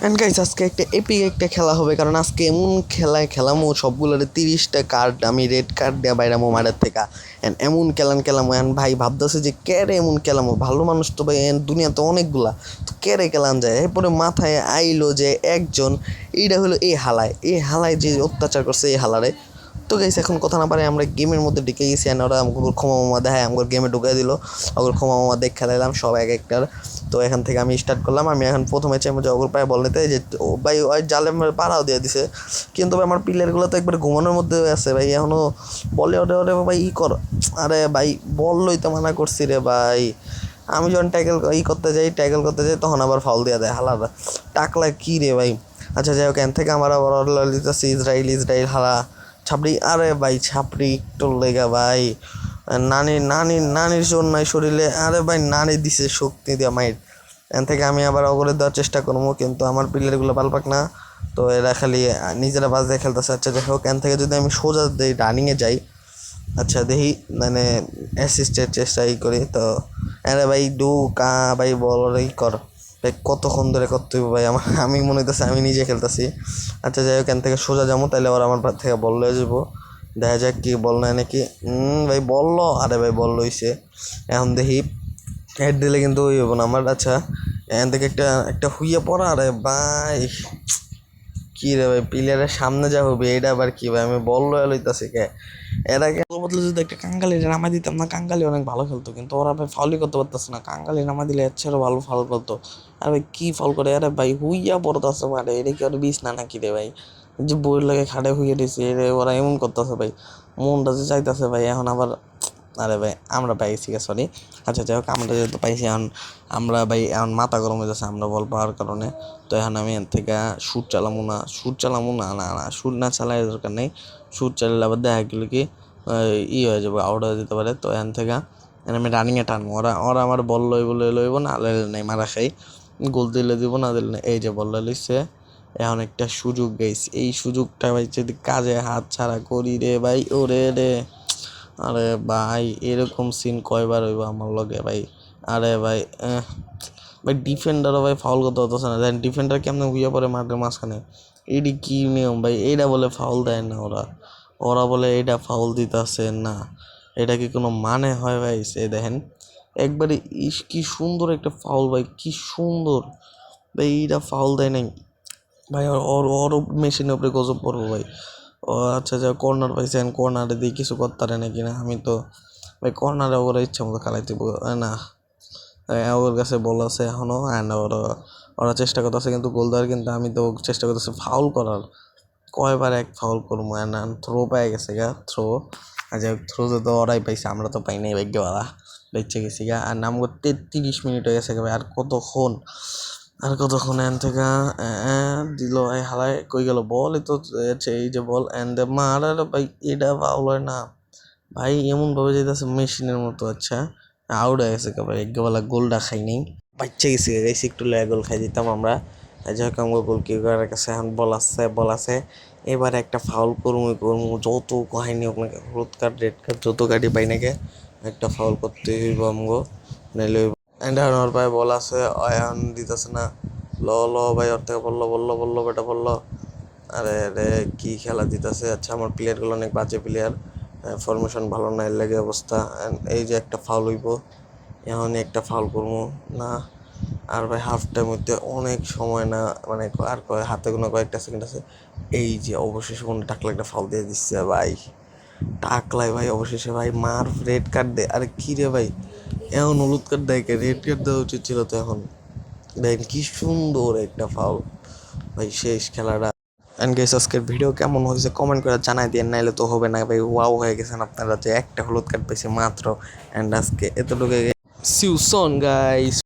And guys আজকে একটা epic একটা খেলা হবে, কারণ আজকে এমন খেলায় খেলামো সবগুলোরে 30টা কার্ড আমি রেড কার্ড দেওয়া বাইরামো মাঠের থেকে। অ্যান্ড এমন খেলামো অ্যান্ড ভাই ভাবতেছে যে ক্যারে এমন খেলামো, ভালো মানুষ তো ভাই দুনিয়াতে অনেকগুলা, তো ক্যারে খেলান যায়। এরপরে মাথায় আইলো যে একজন, এইটা হলো এই হালায় যে অত্যাচার করছে এই হালারে। তো গাইস এখন কথা না পারে আমরা গেমের মধ্যে ঢুকে গেছি, আর ওরা আমাকে ক্ষমা মামা দেখায় আমাকে গেমে ঢুকিয়ে দিল। ওগুলো ক্ষমা মামা দেখ খেলাইলাম সব এক একটার। তো এখান থেকে আমি স্টার্ট করলাম। আমি এখন প্রথমে চাইবো যে ওগুলো পায়ে বল নিতে, যে ভাই ওই জালে পাড়াও দিয়ে দিছে, কিন্তু ভাই আমার প্লেয়ারগুলো তো একবার ঘুমানোর মধ্যে আছে ভাই, এখনও বলে ওরে ওরে ভাই কর। আরে ভাই বল লইতে মানা করছি রে ভাই। আমি যখন ট্যাকেল করতে যাই তখন আবার ফাউল দিয়ে দেয় হালারা। টাকলা কী রে ভাই। আচ্ছা যাই হোক, এখান থেকে আমার আবার দিতেছি ইসরাইল হালা ছাপড়ি। আরে ভাই ছাপড়ি একটু লেগা ভাই, নানির জোর নাই শরীরে। আরে ভাই নানি দিছে শক্তি দিয়া মাইর। এখান থেকে আমি আবার অগরে দেওয়ার চেষ্টা করবো, কিন্তু আমার প্লেয়ারগুলো পালপাক না, তো এরা খালি নিজেরা বাজ দিয়ে খেলতেছে। আচ্ছা যাই হোক, এখান থেকে যদি আমি সোজা রানিংয়ে যাই, আচ্ছা দেখি মানে অ্যাসিস্টের চেষ্টাই করি। তো আরে ভাই ভাই বল কর ভাই, কতক্ষণ ধরে করতে হবে ভাই আমার, আমি মনে হইতেছে আমি নিজে খেলতেছি। আচ্ছা যাই হোক, এখান থেকে সোজা যাবো, তাহলে ওরা আমার থেকে বল লয়ে যাবো। দেখা যাক কি বল নেয় নাকি। ভাই বললো, আরে ভাই বল লইছে। এখন দেখি হেড দিলে কিন্তু ওই হবো না আমার। আচ্ছা এখান থেকে একটা একটা হুইয়ে পড়া। আরে ভাই কি রে ভাই, প্লেয়ারের সামনে যা হবে এটা আবার কি ভাই, আমি বল লয়ে লইতাছি কে। এর আগে বদলে যদি একটা কাঙ্গালি নামাই দিতাম না, কাঙ্গালি অনেক ভালো খেলতো, কিন্তু ওরা ভাই ফাউলই করতে পারতেছে না। কাঙ্গালি নামাই দিলে এর চেয়েও ভালো ফাউল করতো। আর ভাই কি ফাউল করে, আরে ভাই হুইয়া পড়তেছে মারে, এটা কি আর বিষ না নাকি রে ভাই, যে বইয়ের লাগে খাড়ে হুইয়ে দিছে রে, ওরা এমন করতেছে ভাই, মনটা যে চাইতেছে ভাই এখন আবার। আরে ভাই আমরা পাইছি, সরি। আচ্ছা যাই হোক, আমরা যেহেতু পাইছি এখন আমরা ভাই এখন মাথা গরম হয়ে যাচ্ছে আমরা বল পাওয়ার কারণে। তো এখন আমি এর থেকে শ্যুট চালামো না শ্যুট না চালাই দরকার নেই। শ্যুট চালালে আবার দেখা গেলো কি হয়ে যাবে, আউট হয়ে যেতে পারে। তো এখান থেকে আমি রানিংয়ে টানবো, ওরা আমার বল লইব না লইলে নেই মারা খাই, গোল দিলে দিব না দিলে নেই। এই যে বল লইছে, এখন একটা সুযোগ গাইছি, এই সুযোগটা ভাই যদি কাজে হাত ছাড়া করি রে ভাই, ওরে রে। আরে ভাই এরকম সিন কয়বার হইব আমার লগে ভাই। আরে ভাই ভাই ডিফেন্ডারও ভাই ফাউল করতে হতেছে না, দেন ডিফেন্ডার কেমন হইয়া পড়ে মাঠের মাঝখানে। এটি কি নিয়ম ভাই, এইটা বলে ফাউল দেয় না ওরা, ওরা বলে এটা ফাউল দিতেছে না। এটা কি কোনো মানে হয় ভাই? সে দেখেন একবারে কি সুন্দর একটা ফাউল ভাই, কি সুন্দর ভাই, এইটা ফাউল দেয় নাই ভাই। ওর ওর মেশিনের উপরে গজব পড়বো ভাই। ও আচ্ছা যা কর্নার পাইছেন, কর্নারে দিয়ে কিছু করতে পারে নাকি না, আমি তো ভাই কর্নারে ওরা ইচ্ছা মতো খেলাইতে না। ওর কাছে বল আছে এখনও, অ্যান্ড ওরা চেষ্টা করতেছে কিন্তু গোল দেওয়ার, কিন্তু আমি তো চেষ্টা করতেছি ফাউল করার। কয়বার এক ফাউল করবো, অ্যান্ড থ্রো পাই গেছে গা, থ্রো। আচ্ছা থ্রোতে তো ওরাই পাইছে, আমরা তো পাই নাই ভাগ্যওয়ালা, বেঁচে গেছি গা। আর নামগো 33 মিনিট হয়ে গেছে ভাই, আর কতক্ষণ এন থেকে দিল এই হালায় কই গেল বল, তো এই যে বল এন্ড মার। ভাই এটা ফাউল হয় না ভাই, এমন ভাবে যেতেছে মেশিনের মতো। আচ্ছা আউট হয়ে গেছে ভাই, একবেলা গোলটা খাই নাই, বাচ্চা গেছি একটু লেগে গোল খাই দিতাম আমরা। যাই হোক আমার গোলকিপারের কাছে এখন বল আছে। এবার একটা ফাউল করবো, যত কাহিনী হোক না, হলুদ কার্ড রেড কার্ড যত কার্ডই পাই নাকি একটা ফাউল করতে হইব আমগো, নাইলে এন্ড ওর পায়ে বল আছে, অয়ন দিতেছে না। ভাই ওর থেকে বললো বেটা বললো। আরে রে কি খেলা দিতেছে। আচ্ছা আমার প্লেয়ারগুলো অনেক বাজে প্লেয়ার, ফরমেশন ভালো না, এর লাগে অবস্থা। এই যে একটা ফাউল হইব, এখন একটা ফাউল করবো না। আর ভাই হাফ টাইম হইতে অনেক সময় না, মানে আর হাতে কোনো কয়েকটা সেকেন্ড আছে। এই যে অবশেষে কোনো টাকলা একটা ফাউল দিয়ে দিচ্ছে ভাই, টাকলাই ভাই অবশেষে ভাই মার রেড কার্ড দে। আরে কি রে ভাই, এখন হলুদ কার্ড দেয়, রেড কার্ড দেওয়া উচিত ছিল তো। এখন দেখেন কি সুন্দর একটা ফাউল ভাই, শেষ খেলাটা। অ্যান্ড গাইস আজকের ভিডিও কেমন হয়েছে কমেন্ট করে জানাই দিয়ে, নাইলে তো হবে না ভাই। ওয়াও হয়ে গেছেন আপনারা যে একটা হলুদ কার্ড পেয়েছে মাত্র। অ্যান্ড আজকে এতটুকু, সিউ সন গাইস।